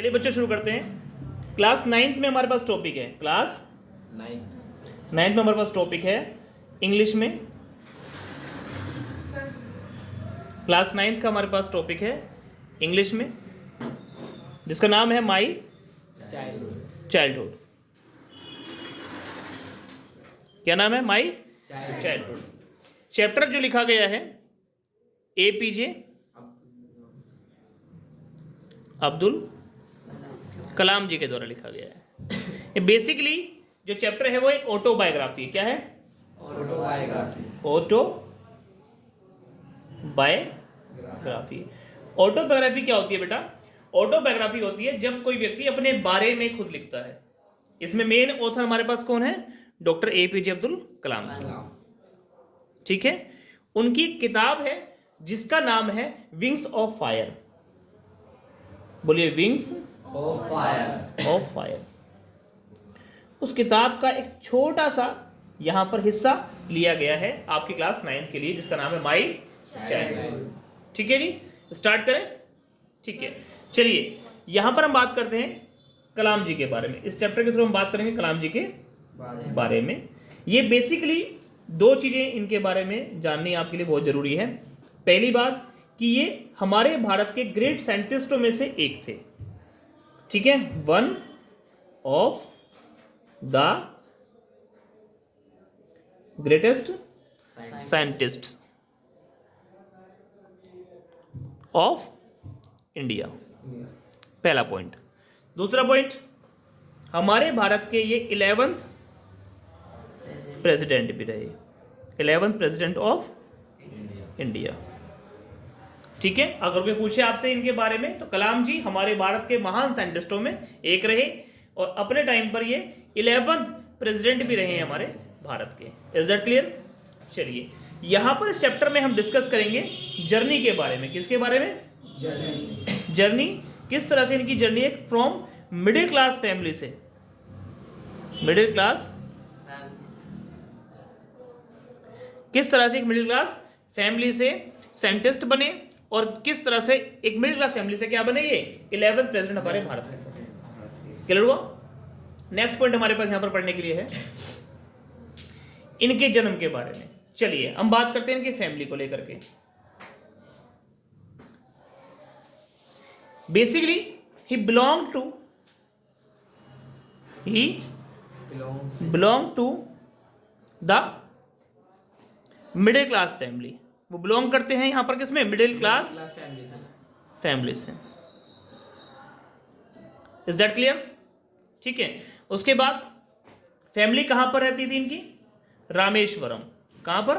चलिए बच्चों शुरू करते हैं। क्लास 9th में हमारे पास टॉपिक है, क्लास 9th में हमारे पास टॉपिक है इंग्लिश में। क्लास 9th का हमारे पास टॉपिक है इंग्लिश में, जिसका नाम है माई चाइल्डहुड। क्या नाम है? My childhood. चैप्टर जो लिखा गया है APJ अब्दुल कलाम जी के द्वारा लिखा गया है। ये बेसिकली जो चैप्टर है वो एक ऑटोबायोग्राफी। क्या है? ऑटोबायोग्राफी। ऑटोबायोग्राफी क्या होती है बेटा? ऑटोबायोग्राफी होती है जब कोई व्यक्ति अपने बारे में खुद लिखता है। इसमें मेन ऑथर हमारे पास कौन है? डॉक्टर APJ अब्दुल कलाम जी। ठीक है, उनकी किताब है जिसका नाम है विंग्स ऑफ फायर। बोलिए, विंग्स ऑफ फायर। उस किताब का एक छोटा सा यहां पर हिस्सा लिया गया है आपकी क्लास 9th के लिए, जिसका नाम है माई चाइल्डहुड। ठीक है जी, स्टार्ट करें। ठीक है, चलिए यहां पर हम बात करते हैं कलाम जी के बारे में। इस चैप्टर के थ्रू हम बात करेंगे कलाम जी के बारे में। ये बेसिकली दो चीजें इनके बारे में जाननी आपके लिए बहुत जरूरी है। पहली बात कि ये हमारे भारत के ग्रेट साइंटिस्टों में से एक थे। ठीक है, one of the greatest scientist of India, पहला पॉइंट। दूसरा पॉइंट, हमारे भारत के ये 11th प्रेसिडेंट भी रहे, 11th प्रेसिडेंट ऑफ इंडिया। ठीक है, अगर कोई पूछे आपसे इनके बारे में तो कलाम जी हमारे भारत के महान साइंटिस्टों में एक रहे और अपने टाइम पर ये 11th प्रेसिडेंट भी रहे हैं हमारे भारत के। Is that clear? चलिए यहां पर इस चैप्टर में हम डिस्कस करेंगे जर्नी के बारे में। किसके बारे में? जर्नी। किस तरह से इनकी जर्नी है फ्रॉम मिडिल क्लास फैमिली से, मिडिल क्लास, किस तरह से एक मिडिल क्लास फैमिली से साइंटिस्ट बने और किस तरह से एक मिडिल क्लास फैमिली से क्या बने, ये 11th प्रेसिडेंट हमारे भारत में। क्लियर हुआ? नेक्स्ट पॉइंट हमारे पास यहां पर पढ़ने के लिए है इनके जन्म के बारे में। चलिए हम बात करते हैं इनके फैमिली को लेकर के। Basically he belong to the middle class family. वो बिलोंग करते हैं यहां पर किसमें? मिडिल क्लास फैमिली से। Is that clear? ठीक है, उसके बाद फैमिली कहां पर रहती थी इनकी? रामेश्वरम। कहां पर?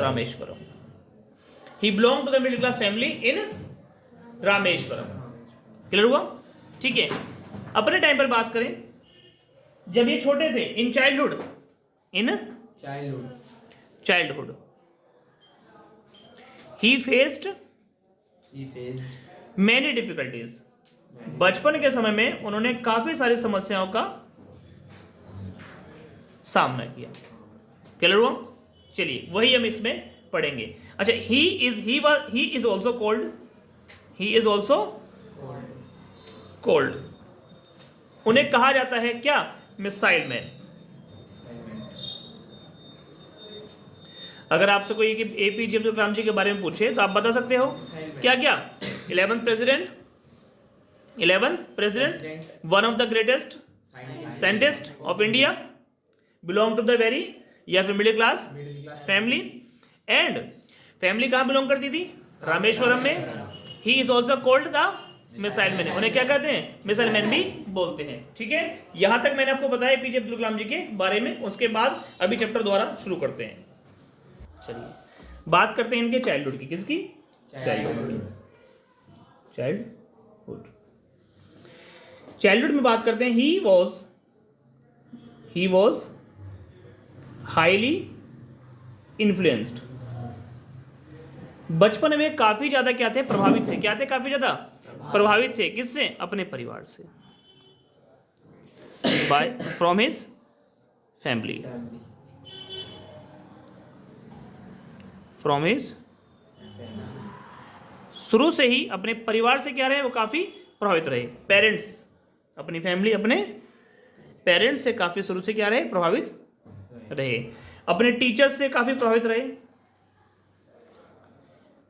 Rameswaram. He belong to the middle class family in Rameswaram. Clear हुआ? ठीक है, अपने टाइम पर बात करें जब ये छोटे थे, in childhood he faced many difficulties. बचपन के समय में उन्होंने काफी सारी समस्याओं का सामना किया। क्लियर हुआ? चलिए वही हम इसमें पढ़ेंगे। अच्छा, ही इज ऑल्सो कोल्ड। उन्हें कहा जाता है क्या? Missile man. अगर आपसे कोई APJ अब्दुल कलाम जी के बारे में पूछे तो आप बता सकते हो क्या क्या? 11th president, one of the greatest scientist of India, belong to the very या फिर middle class family. And family कहां बिलोंग करती थी? रामेश्वरम में। He is also called the missile man. उन्हें क्या कहते हैं? मिसाइल मैन भी बोलते हैं। ठीक है, यहां तक मैंने आपको बताया APJ अब्दुल कलाम जी के बारे में। उसके बाद अभी चैप्टर द्वारा शुरू करते हैं। चलिए बात करते हैं इनके चाइल्डहुड की। किसकी? चाइल्डहुड में बात करते हैं। He was highly influenced. बचपन में काफी ज्यादा क्या थे? प्रभावित थे। क्या थे? काफी ज्यादा प्रभावित थे। किससे? अपने परिवार से, from his family, from his. शुरू से ही अपने परिवार से क्या रहे? वो काफी प्रभावित रहे। पेरेंट्स, अपनी फैमिली, अपने पेरेंट्स से काफ़ी शुरू से क्या रहे, प्रभावित रहे। अपने टीचर्स से काफ़ी प्रभावित रहे,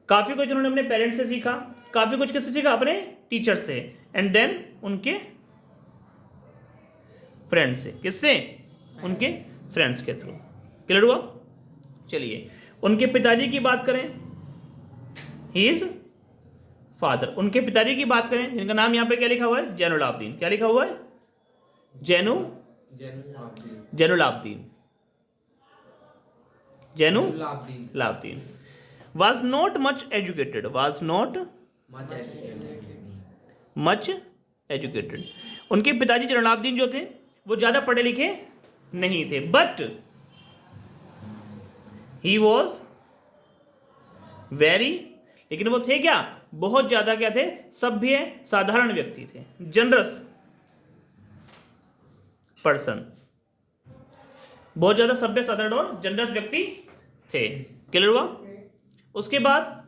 काफ़ी कुछ उन्होंने अपने पेरेंट्स से सीखा, काफ़ी कुछ किससे सीखा, अपने टीचर से, एंड देन उनके फ्रेंड्स से, किससे, उनके फ्रेंड्स के थ्रू। क्लियर हुआ? चलिए उनके पिताजी की बात करें, ही इज फादर। उनके पिताजी की बात करें जिनका नाम यहाँ पे क्या लिखा हुआ है, जैनुलाब्दीन। क्या लिखा हुआ है, Jainulabdeen, Jainulabdeen. was not much educated, was not much educated। उनके पिताजी जैनुलाब्दीन जो थे वो ज्यादा पढ़े लिखे नहीं थे, बट ही वॉज वेरी, लेकिन वो थे क्या, बहुत ज्यादा क्या थे, सभ्य साधारण व्यक्ति थे, जनरस पर्सन, बहुत ज्यादा सभ्य साधारण और जनरस व्यक्ति थे। क्लियर हुआ? उसके बाद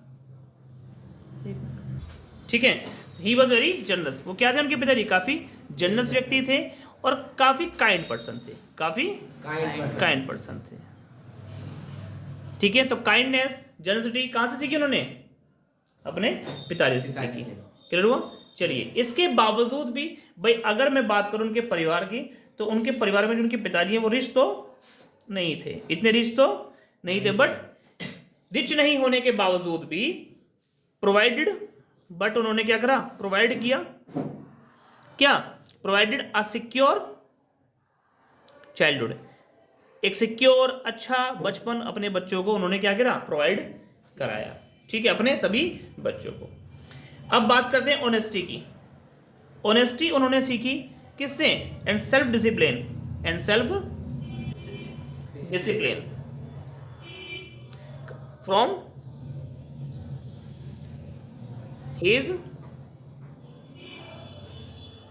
ठीक है, ही वॉज वेरी जनरस, वो क्या थे उनके पिताजी, काफी जनरस व्यक्ति थे और काफी काइंड पर्सन थे, काफी काइंड पर्सन थे। ठीक है, तो काइंडनेस, जनरसिटी कहां से सीखी उन्होंने, अपने पिताजी से सीखी। क्लियर हुआ? चलिए इसके बावजूद भी भाई अगर मैं बात करूं उनके परिवार की, तो उनके परिवार में जो उनके पिताजी हैं वो रिच तो नहीं थे, इतने रिच तो नहीं थे, बट रिच नहीं होने के बावजूद भी प्रोवाइडेड, बट उन्होंने क्या करा, प्रोवाइड किया, क्या प्रोवाइडेड अ सिक्योर चाइल्डहुड, एक सिक्योर अच्छा बचपन अपने बच्चों को उन्होंने क्या करा, प्रोवाइड कराया। ठीक है, अपने सभी बच्चों को। अब बात करते हैं ऑनेस्टी की। ऑनेस्टी उन्होंने सीखी किससे, and self discipline, and self discipline from his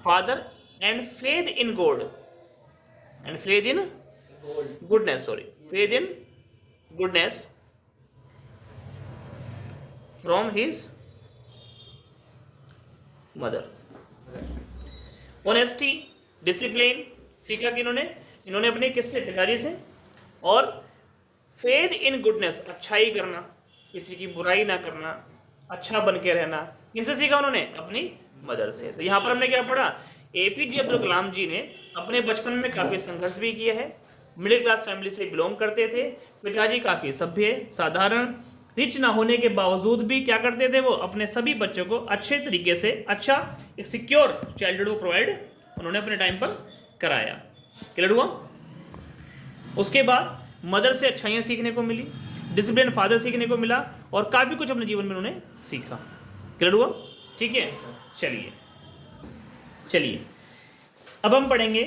father, and faith in God, and faith in goodness, sorry, faith in goodness from his mother. Honesty, discipline सीखा कि इन्होंने अपने किससे, पिताजी से, और फेथ इन गुडनेस, अच्छाई करना, किसी की बुराई ना करना, अच्छा बन के रहना, किनसे सीखा उन्होंने, अपनी मदर से। तो यहाँ पर हमने क्या पढ़ा, एपीजे अब्दुल कलाम जी ने अपने बचपन में काफ़ी संघर्ष भी किया है, मिडिल क्लास फैमिली से बिलोंग करते थे, पिताजी काफ़ी सभ्य साधारण, रिच ना होने के बावजूद भी क्या करते थे, वो अपने सभी बच्चों को अच्छे तरीके से अच्छा एक सिक्योर चाइल्डहुड को प्रोवाइड उन्होंने अपने टाइम पर कराया। क्लियर हुआ? उसके बाद मदर से अच्छाइयाँ सीखने को मिली, डिसिप्लिन फादर सीखने को मिला, और काफ़ी कुछ अपने जीवन में उन्होंने सीखा। क्लियर हुआ? ठीक है, चलिए अब हम पढ़ेंगे,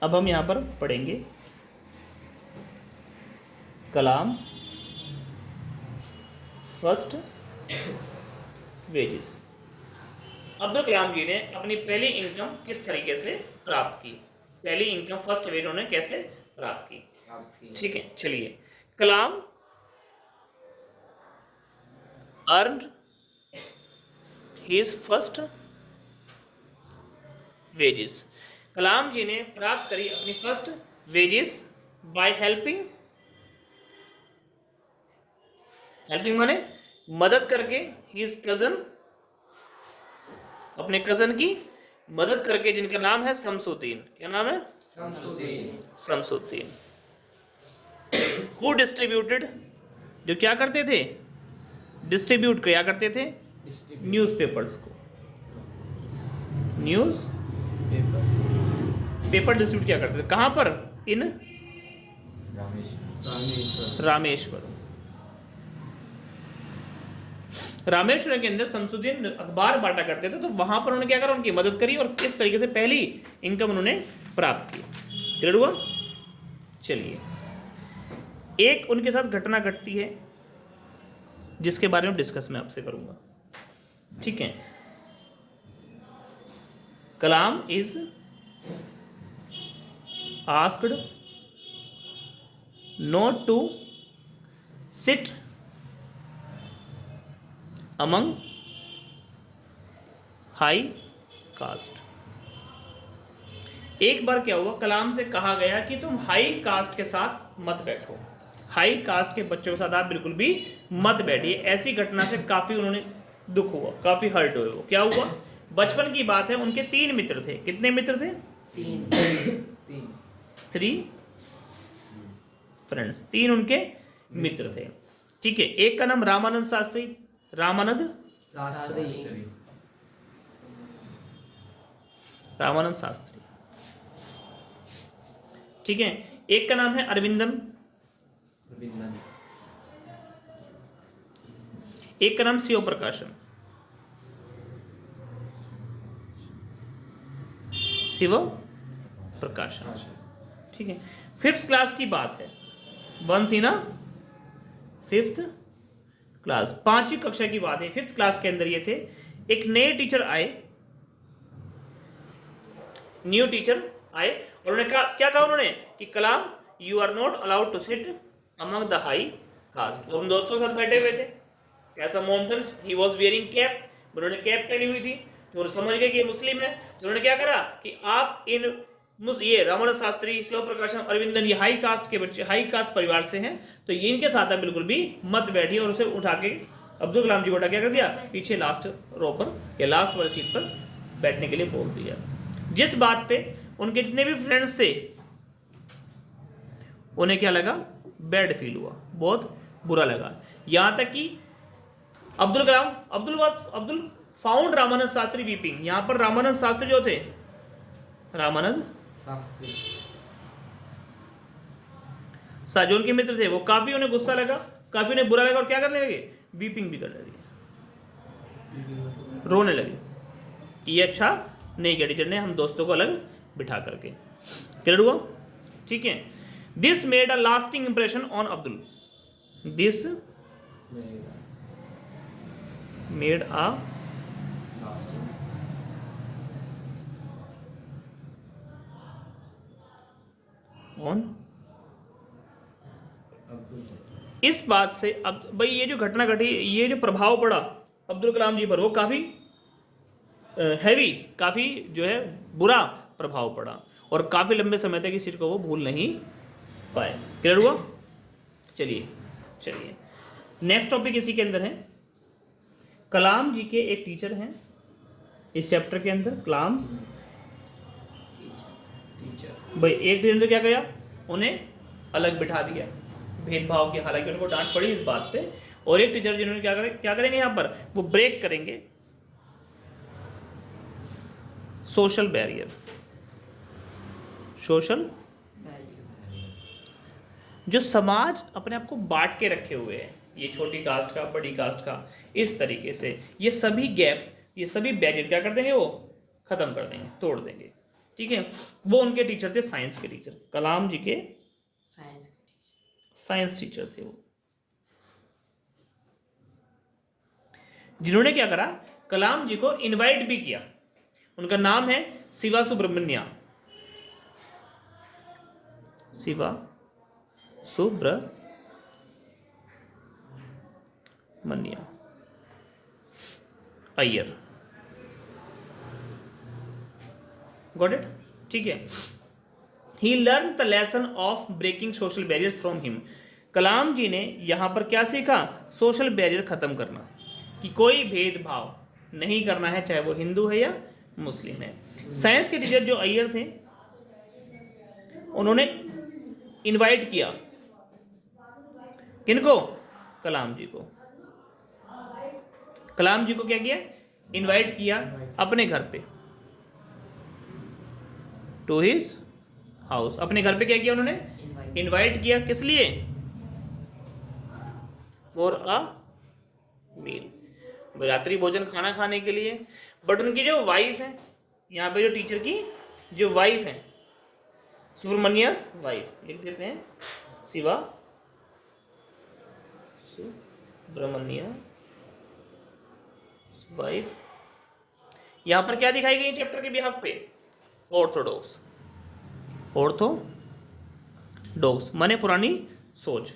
अब हम यहाँ पर पढ़ेंगे कलाम फर्स्ट वेजेस। अब्दुल कलाम जी ने अपनी पहली इनकम किस तरीके से प्राप्त की, पहली इनकम फर्स्ट वेज उन्होंने कैसे प्राप्त की। ठीक है, चलिए, कलाम अर्नड हिज फर्स्ट वेजेस। कलाम जी ने प्राप्त करी अपनी first wages by helping, helping माने मदद करके, हिज कजन, अपने कजन की मदद करके, जिनका नाम है शमसुद्दीन। क्या नाम है? शमसुद्दीन। हु डिस्ट्रीब्यूटेड, जो क्या करते थे, डिस्ट्रीब्यूट किया करते थे न्यूज़पेपर्स को, न्यूज़ पेपर डिस्ट्रीब्यूट किया करते थे, कहां पर, इन रामेश्वर। रामेश्वर के अंदर शमसुद्दीन अखबार बांटा करते थे, तो वहां पर उन्होंने क्या करा, उनकी मदद करी, और किस तरीके से पहली इनकम उन्होंने प्राप्त की। क्लियर हुआ? चलिए, एक उनके साथ घटना घटती है जिसके बारे में डिस्कस मैं आपसे करूंगा। ठीक है, Kalam is asked not to sit among high caste. एक बार क्या हुआ, कलाम से कहा गया कि तुम हाई कास्ट के साथ मत बैठो, हाई कास्ट के बच्चों के साथ आप बिल्कुल भी मत बैठिए। ऐसी घटना से काफी उन्होंने दुख हुआ, काफी हर्ट हुए वो। क्या हुआ, बचपन की बात है, उनके 3 मित्र थे। कितने मित्र थे? 3 फ्रेंड्स, 3 उनके मित्र थे। ठीक है, एक का नाम रामानंद शास्त्री, रामानंद शास्त्री। ठीक है, एक का नाम है अरविंदन, एक का नाम शिव प्रकाशन, शिव प्रकाशन। ठीक है, 5th क्लास की बात है, वंस इन 5th क्लास, 5वीं कक्षा की बात है। 5th क्लास के अंदर ये थे। एक नए टीचर आए, न्यू टीचर आए, और उन्होंने कहा, क्या कहा उन्होंने कि Kalam you are not allowed to sit among the high caste. हम दोस्तों के साथ बैठे हुए थे, कैसा moment, he was wearing cap, उन्होंने कैप पहनी हुई थी, तो समझ गए कि ये मुस्लिम है। तो उन्होंने क्या करा कि आप इन ये रामानंद शास्त्री, शिव प्रकाशन, अरविंदन, ये हाई कास्ट के बच्चे, हाई कास्ट परिवार से हैं, तो ये इनके साथ आप बिल्कुल भी मत बैठिए। और उसे उठा के अब्दुल कलाम जी को उठा क्या कर दिया, पीछे लास्ट रो पर या लास्ट वाली सीट पर बैठने के लिए बोल दिया। जिस बात पे उनके जितने भी फ्रेंड्स थे उन्हें क्या लगा, बैड फील हुआ, बहुत बुरा लगा। यहां तक कि अब्दुल फाउंड रामानंद शास्त्री वीपिंग। यहां पर रामानंद शास्त्री जो थे, रामानंद शास्त्री जो उनके मित्र थे, वो काफी उन्हें गुस्सा लगा, काफी उन्हें बुरा लगा, और क्या करने लगे, वीपिंग भी करने लगे, रोने लगे कि ये अच्छा नहीं किया टीचर ने, हम दोस्तों को अलग बिठा करके। क्लियर हुआ? ठीक है, this made a lasting impression on Abdul, this made a on, इस बात से अब भाई ये जो घटना घटी, ये जो प्रभाव पड़ा अब्दुल कलाम जी पर, वो काफी हैवी, काफी जो है बुरा प्रभाव पड़ा, और काफी लंबे समय तक इस चीज को वो भूल नहीं पाए। क्लियर हुआ? चलिए नेक्स्ट टॉपिक इसी के अंदर है। कलाम जी के एक टीचर हैं इस चैप्टर के अंदर, कलाम्स भाई। एक टीचर ने क्या किया, उन्हें अलग बिठा दिया, भेदभाव किया, हालांकि उनको डांट पड़ी इस बात पे। और एक टीचर जिन्होंने क्या करेंगे यहाँ पर, वो ब्रेक करेंगे सोशल बैरियर, सोशल जो समाज अपने आप को बांट के रखे हुए हैं, ये छोटी कास्ट का, बड़ी कास्ट का, इस तरीके से ये सभी गैप, ये सभी बैरियर क्या कर देंगे, वो खत्म कर देंगे, तोड़ देंगे। ठीक है, वो उनके टीचर थे, साइंस के टीचर, कलाम जी के साइंस टीचर थे वो, जिन्होंने क्या करा, कलाम जी को इनवाइट भी किया। उनका नाम है शिवा सुब्रमण्या, शिवा सुब्रमण्या अय्यर। Got it? ठीक है, he learn the lesson of breaking social barriers from him. Kalam ji ने यहां पर क्या सीखा, सोशल बैरियर खत्म करना, कि कोई भेदभाव नहीं करना है, चाहे वो हिंदू है या मुस्लिम है। साइंस के टीचर जो अय्यर थे, उन्होंने इनवाइट किया किनको, कलाम जी को। कलाम जी को क्या किया, इनवाइट किया अपने घर पे, टू हिज हाउस, अपने घर पे क्या किया उन्होंने, इनवाइट किया। किस लिए, फॉर अ मील, रात्रि भोजन, खाना खाने के लिए। बट उनकी जो वाइफ है, यहाँ पे जो टीचर की जो वाइफ है, सुब्रमण्यस वाइफ, लिख देते हैं शिवा सुब्रमण्य वाइफ। यहां पर क्या दिखाई गई चैप्टर के बिहाफ पे, ऑर्थोडॉक्स, ऑर्थोडॉक्स माने पुरानी सोच।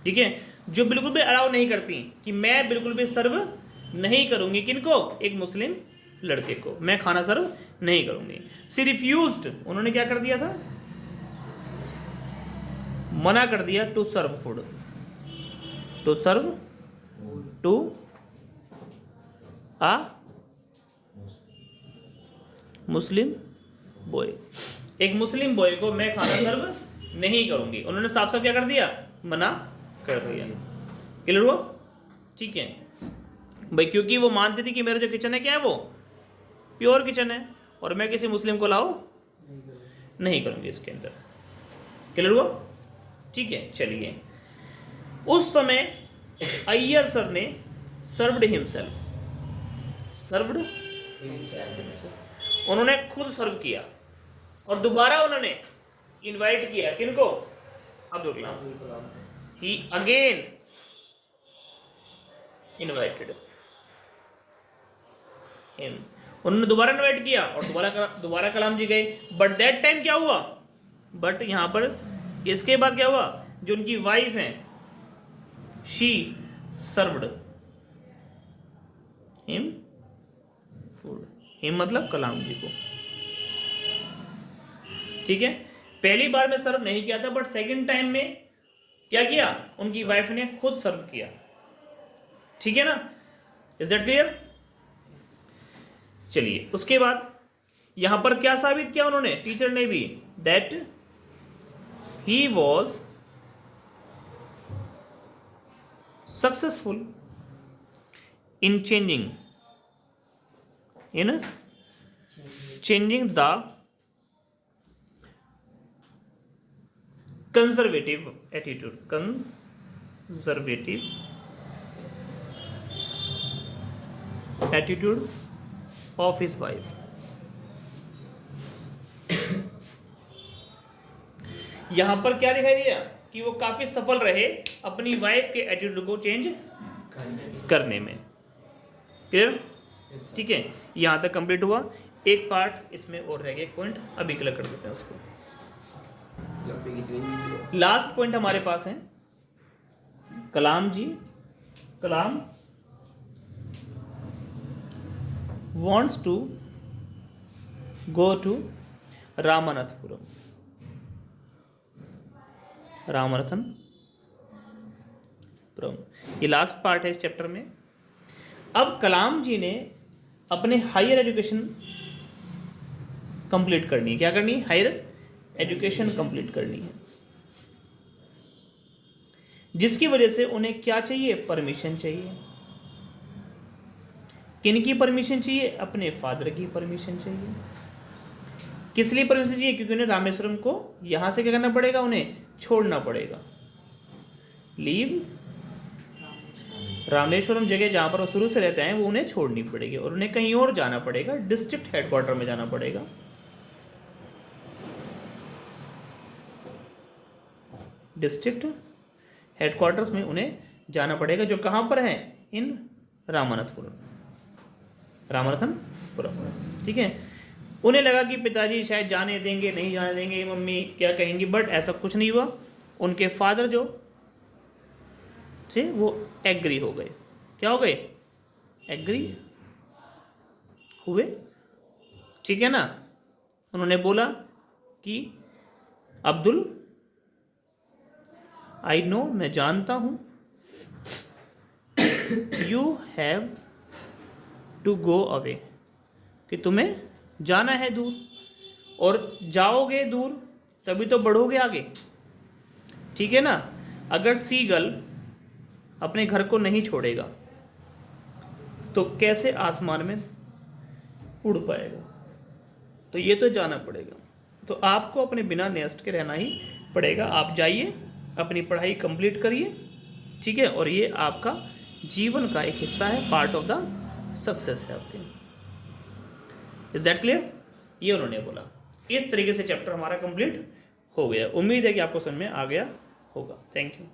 ठीक है, जो बिल्कुल भी अलाउ नहीं करती कि मैं बिल्कुल भी सर्व नहीं करूंगी किनको, एक मुस्लिम लड़के को, मैं खाना सर्व नहीं करूंगी। शी रिफ्यूज्ड, उन्होंने क्या कर दिया था, मना कर दिया, to serve food, to serve to a Muslim boy, एक मुस्लिम बॉय को मैं खाना सर्व नहीं करूंगी। उन्होंने साफ साफ क्या कर दिया, मना कर दिया। क्लियर हुआ? ठीक है भाई, क्योंकि वो मानती थी कि मेरा जो किचन है क्या है, वो प्योर किचन है और मैं किसी मुस्लिम को लाओ नहीं करूंगी इसके अंदर। क्लियर हुआ? ठीक है, चलिए। उस समय अय्यर सर ने सर्व्ड हिमसेल्फ, सर्व्ड, उन्होंने खुद सर्व किया और दोबारा उन्होंने इनवाइट किया किनको, अब्दुल कलाम। ही अगेन इनवाइटेड हिम, उन्होंने दोबारा इनवाइट किया और दोबारा कलाम जी गए। बट दैट टाइम क्या हुआ, बट यहां पर इसके बाद क्या हुआ, जो उनकी वाइफ है, she served him food, him मतलब कलाम जी को। ठीक है, पहली बार में सर्व नहीं किया था, बट सेकंड टाइम में क्या किया, उनकी वाइफ ने खुद सर्व किया। ठीक है ना, इज दैट क्लियर? चलिए, उसके बाद यहां पर क्या साबित किया उन्होंने, टीचर ने भी, that he was successful in changing the conservative attitude, conservative attitude of his wife. यहां पर क्या दिखाई दिया कि वो काफी सफल रहे अपनी वाइफ के एटीट्यूड को चेंज करने में। क्लियर? ठीक है, यहां तक कंप्लीट हुआ। एक पार्ट इसमें और रह गया, एक पॉइंट अभी क्लियर कर देते हैं उसको। लास्ट पॉइंट हमारे पास है, कलाम जी, कलाम wants to go to Ramanathapuram, Ramanathapuram, ये लास्ट पार्ट है इस चैप्टर में। अब कलाम जी ने अपने हायर एजुकेशन कंप्लीट करनी है। क्या करनी है? हायर एजुकेशन कंप्लीट करनी है, जिसकी वजह से उन्हें क्या चाहिए, परमिशन चाहिए। किनकी परमिशन चाहिए? अपने फादर की परमिशन चाहिए। किस लिए परमिशन चाहिए? क्योंकि उन्हें रामेश्वरम को यहां से क्या करना पड़ेगा, उन्हें छोड़ना पड़ेगा। लीव रामेश्वरम, जगह जहां पर वो शुरू से रहते हैं, वो उन्हें छोड़नी पड़ेगी और उन्हें कहीं और जाना पड़ेगा, डिस्ट्रिक्ट हेडक्वार्टर में जाना पड़ेगा। डिस्ट्रिक्ट हेडक्वार्टर्स में उन्हें जाना पड़ेगा, जो कहां पर है, इन रामनाथपुरम, ठीक है। उन्हें लगा कि पिताजी शायद जाने देंगे, नहीं जाने देंगे, मम्मी क्या कहेंगी, बट ऐसा कुछ नहीं हुआ। उनके फादर जो थे वो एग्री हो गए। क्या हो गए? एग्री हुए। ठीक है ना। उन्होंने बोला कि अब्दुल, आई नो, मैं जानता हूं, you have to go away, कि तुम्हें जाना है दूर, और जाओगे दूर तभी तो बढ़ोगे आगे। ठीक है ना। अगर सीगल अपने घर को नहीं छोड़ेगा तो कैसे आसमान में उड़ पाएगा? तो ये तो जाना पड़ेगा। तो आपको अपने बिना नेस्ट के रहना ही पड़ेगा। आप जाइए, अपनी पढ़ाई कंप्लीट करिए, ठीक है। और ये आपका जीवन का एक हिस्सा है, पार्ट ऑफ द सक्सेस है आपके। Is that clear? ये उन्होंने बोला। इस तरीके से चैप्टर हमारा कंप्लीट हो गया। उम्मीद है कि आपको समझ में आ गया होगा। Thank you.